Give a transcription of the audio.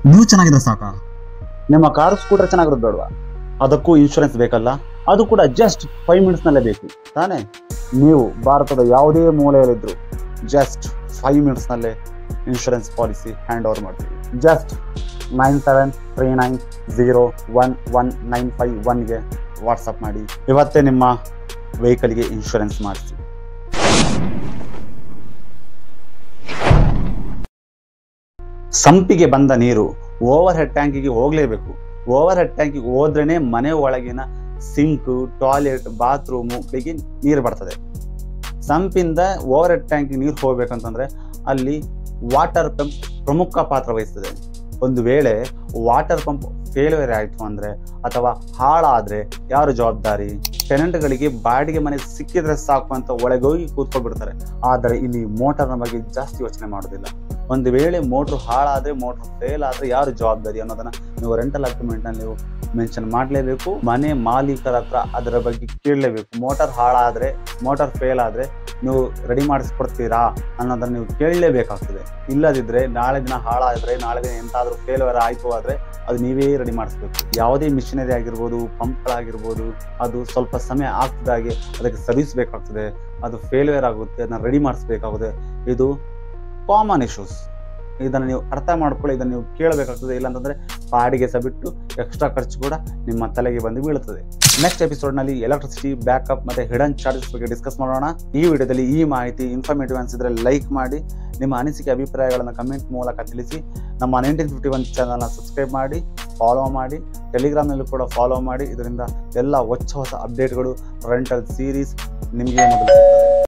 ನೀವು ಚೆನ್ನಾಗಿದ್ರೆ ಸಾಕ? ನಿಮ್ಮ ಕಾರು ಸ್ಕೂಟರ್ ಚೆನ್ನಾಗಿರೋದು ಬೇಡವಾ? ಅದಕ್ಕೂ ಇನ್ಶೂರೆನ್ಸ್ ಬೇಕಲ್ಲ? ಅದು ಕೂಡ ಜಸ್ಟ್ 5 ಮಿನಿಟ್ಸ್ನಲ್ಲೇ ಬೇಕು ತಾನೇ? ನೀವು ಭಾರತದ ಯಾವುದೇ ಮೂಲೆಯಲ್ಲಿದ್ದರೂ ಜಸ್ಟ್ 5 ಮಿನಿಟ್ಸ್ನಲ್ಲೇ ಇನ್ಶೂರೆನ್ಸ್ ಪಾಲಿಸಿ ಹ್ಯಾಂಡ್ ಓವರ್ ಮಾಡ್ತೀವಿ. ಜಸ್ಟ್ 9739011951ಗೆ ವಾಟ್ಸಪ್ ಮಾಡಿ. ಇವತ್ತೇ ನಿಮ್ಮ ವೆಹಿಕಲ್ಗೆ ಇನ್ಶೂರೆನ್ಸ್ ಮಾಡಿಸಿ. ಸಂಪಿಗೆ ಬಂದ ನೀರು ಓವರ್ ಹೆಡ್ ಟ್ಯಾಂಕಿಗೆ ಹೋಗಲೇಬೇಕು. ಓವರ್ ಹೆಡ್ ಟ್ಯಾಂಕಿಗೆ ಹೋದ್ರೇನೆ ಮನೆ ಒಳಗಿನ ಸಿಂಕು, ಟಾಯ್ಲೆಟ್, ಬಾತ್ರೂಮು ಬೇಗ ನೀರು ಬರ್ತದೆ. ಸಂಪಿಂದ ಓವರ್ ಹೆಡ್ ಟ್ಯಾಂಕಿಗೆ ನೀರು ಹೋಗ್ಬೇಕಂತಂದ್ರೆ ಅಲ್ಲಿ ವಾಟರ್ ಪಂಪ್ ಪ್ರಮುಖ ಪಾತ್ರ ವಹಿಸ್ತದೆ. ಒಂದು ವೇಳೆ ವಾಟರ್ ಪಂಪ್ ಫೇಲ್ಯೂರ್ ಆಯಿತು ಅಂದರೆ ಅಥವಾ ಹಾಳಾದರೆ ಯಾರು ಜವಾಬ್ದಾರಿ? ಟೆನೆಂಟ್ಗಳಿಗೆ ಬಾಡಿಗೆ ಮನೆ ಸಿಕ್ಕಿದ್ರೆ ಸಾಕು ಅಂತ ಒಳಗೋಗಿ ಕೂತ್ಕೊಳ್ಬಿಡ್ತಾರೆ. ಆದರೆ ಇಲ್ಲಿ ಮೋಟರ್ನ ಬಗ್ಗೆ ಜಾಸ್ತಿ ಯೋಚನೆ ಮಾಡೋದಿಲ್ಲ. ಒಂದು ವೇಳೆ ಮೋಟ್ರ್ ಹಾಳಾದರೆ, ಮೋಟ್ರ್ ಫೇಲ್ ಆದರೆ ಯಾರು ಜವಾಬ್ದಾರಿ ಅನ್ನೋದನ್ನು ನೀವು ರೆಂಟಲ್ ಅಗ್ರಿಮೆಂಟ್ನಲ್ಲಿ ನೀವು ಮೆನ್ಷನ್ ಮಾಡಲೇಬೇಕು. ಮನೆ ಮಾಲೀಕರ ಹತ್ರ ಅದರ ಬಗ್ಗೆ ಕೇಳಲೇಬೇಕು. ಮೋಟರ್ ಹಾಳಾದರೆ, ಮೋಟರ್ ಫೇಲ್ ಆದರೆ ನೀವು ರೆಡಿ ಮಾಡಿಸ್ಕೊಡ್ತೀರಾ ಅನ್ನೋದನ್ನು ನೀವು ಕೇಳಲೇಬೇಕಾಗ್ತದೆ. ಇಲ್ಲದಿದ್ದರೆ ನಾಳೆ ದಿನ ಹಾಳಾದರೆ, ನಾಳೆ ದಿನ ಎಂತಾದರೂ ಫೇಲ್ಯೂರ್ ಆಯಿತು ಆದರೆ ಅದು ನೀವೇ ರೆಡಿ ಮಾಡಿಸ್ಬೇಕು. ಯಾವುದೇ ಮಿಷಿನರಿ ಆಗಿರ್ಬೋದು, ಪಂಪ್ಗಳಾಗಿರ್ಬೋದು, ಅದು ಸ್ವಲ್ಪ ಸಮಯ ಆಗ್ತದಾಗೆ ಅದಕ್ಕೆ ಸರ್ವಿಸ್ ಬೇಕಾಗ್ತದೆ. ಅದು ಫೇಲ್ಯೂರ್ ಆಗುತ್ತೆ, ಅದನ್ನ ರೆಡಿ ಮಾಡಿಸ್ಬೇಕಾಗುತ್ತೆ. ಇದು ಕಾಮನ್ ಇಶ್ಯೂಸ್. ಇದನ್ನು ನೀವು ಅರ್ಥ ಮಾಡ್ಕೊಳ್ಳಿ, ಇದನ್ನು ನೀವು ಕೇಳಬೇಕಾಗ್ತದೆ. ಇಲ್ಲಾಂತಂದರೆ ಬಾಡಿಗೆ ಸಹ ಬಿಟ್ಟು ಎಕ್ಸ್ಟ್ರಾ ಖರ್ಚು ಕೂಡ ನಿಮ್ಮ ತಲೆಗೆ ಬಂದು ಬೀಳುತ್ತದೆ. ನೆಕ್ಸ್ಟ್ ಎಪಿಸೋಡ್ನಲ್ಲಿ ಎಲೆಕ್ಟ್ರಿಸಿಟಿ ಬ್ಯಾಕಪ್ ಮತ್ತು ಹಿಡನ್ ಚಾರ್ಜಸ್ ಬಗ್ಗೆ ಡಿಸ್ಕಸ್ ಮಾಡೋಣ. ಈ ವಿಡಿಯೋದಲ್ಲಿ ಈ ಮಾಹಿತಿ ಇನ್ಫಾರ್ಮೇಟಿವ್ ಅನಿಸಿದರೆ ಲೈಕ್ ಮಾಡಿ, ನಿಮ್ಮ ಅನಿಸಿಕೆ ಅಭಿಪ್ರಾಯಗಳನ್ನು ಕಮೆಂಟ್ ಮೂಲಕ ತಿಳಿಸಿ. ನಮ್ಮ 1951 ಚಾನಲ್ನ ಸಬ್ಸ್ಕ್ರೈಬ್ ಮಾಡಿ, ಫಾಲೋ ಮಾಡಿ, ಟೆಲಿಗ್ರಾಮ್ನಲ್ಲೂ ಕೂಡ ಫಾಲೋ ಮಾಡಿ. ಇದರಿಂದ ಎಲ್ಲ ಹೊಸ ಅಪ್ಡೇಟ್ಗಳು, ರೆಂಟಲ್ ಸೀರೀಸ್ ನಿಮಗೆ ಮೊದಲು ಸಿಗ್ತದೆ.